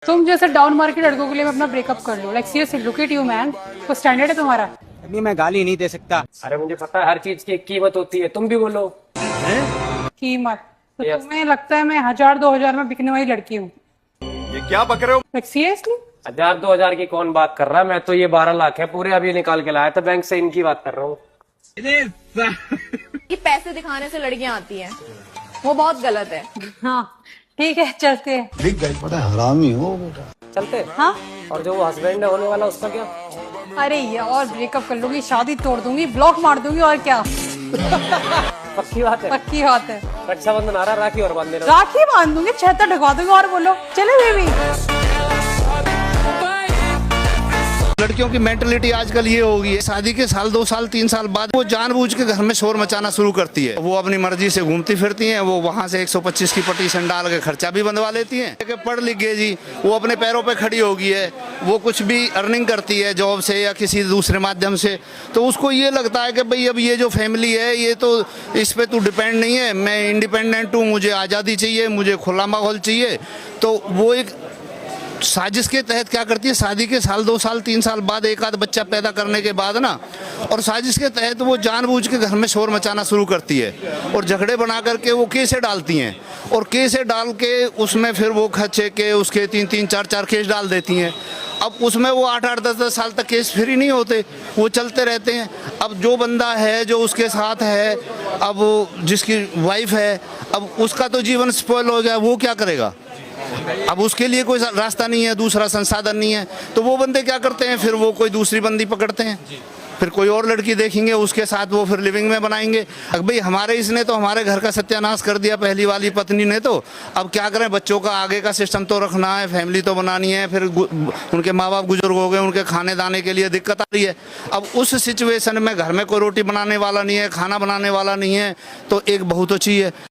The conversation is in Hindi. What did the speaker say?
तुम जैसे डाउन मार्केट लड़कों के लिए मैं अपना ब्रेकअप कर लूं, like seriously look at you man, तो स्टैंडर्ड है तुम्हारा? नहीं, मैं गाली नहीं दे सकता। अरे मुझे पता है हर चीज की एक कीमत होती है, तुम भी बोलो। कीमत तो Yes. तुम्हें लगता है मैं 1000-2000 में बिकने वाली लड़की हूँ? ये क्या बक रहे हो? लाइक सीरियसली 1000-2000 की कौन बात कर रहा है? मैं तो ये 12 लाख है पूरे अभी निकाल के लाया था बैंक से, इनकी बात कर रहा हूँ। कि पैसे दिखाने से लड़कियां आती हैं, वो बहुत गलत है। हाँ ठीक है, चलते हैं। बिक गई, बड़ा हरामी हो बेटा। चलते हैं। हाँ और जो वो हस्बैंड है होने वाला उसका क्या? अरे ये और ब्रेकअप कर लूंगी, शादी तोड़ दूंगी, ब्लॉक मार दूंगी, और क्या। पक्की बात है। पक्की बात है। रक्षाबंधन आ रहा, राखी और बांध देना। राखी बांध दूंगी, छहत्तर ढकवा दूंगी, और बोलो चले बेबी। लड़कियों की मेंटलिटी आजकल ये हो गई है, शादी के साल 2 साल 3 साल बाद वो जानबूझ के घर में शोर मचाना शुरू करती है। वो अपनी मर्जी से घूमती फिरती हैं, वो वहाँ से 125 की पटीशन डाल के खर्चा भी बंधवा लेती हैं कि पढ़ लिख गई जी, वो अपने पैरों पे खड़ी हो गई है, वो कुछ भी अर्निंग करती है जॉब से या किसी दूसरे माध्यम से, तो उसको ये लगता है कि भाई अब ये जो फैमिली है ये तो इस पे तू डिपेंड नहीं है, मैं इंडिपेंडेंट हूँ, मुझे आज़ादी चाहिए, मुझे खुला माहौल चाहिए। तो वो एक साजिश के तहत क्या करती है, शादी के साल 2 साल 3 साल बाद एक आध बच्चा पैदा करने के बाद ना, और साजिश के तहत वो जानबूझ के घर में शोर मचाना शुरू करती है और झगड़े बना करके वो केसें डालती हैं, और केसें डाल के उसमें फिर वो खर्चे के उसके 3-3 4-4 केस डाल देती हैं। अब उसमें वो 8-8 10-10 साल तक केस फ्री नहीं होते, वो चलते रहते हैं। अब जो बंदा है जो उसके साथ है, अब जिसकी वाइफ है, अब उसका तो जीवन स्पॉइल हो गया, वो क्या करेगा? अब उसके लिए कोई रास्ता नहीं है, दूसरा संसाधन नहीं है, तो वो बंदे क्या करते हैं, फिर वो कोई दूसरी बंदी पकड़ते हैं, फिर कोई और लड़की देखेंगे उसके साथ वो फिर लिविंग में बनाएंगे। अब भाई हमारे इसने तो हमारे घर का सत्यानाश कर दिया पहली वाली पत्नी ने, तो अब क्या करें, बच्चों का आगे का सिस्टम तो रखना है, फैमिली तो बनानी है, फिर उनके माँ बाप बुजुर्ग हो गए, उनके खाने दाने के लिए दिक्कत आ रही है। अब उस सिचुएशन में घर में कोई रोटी बनाने वाला नहीं है, खाना बनाने वाला नहीं है, तो एक बहू तो चाहिए।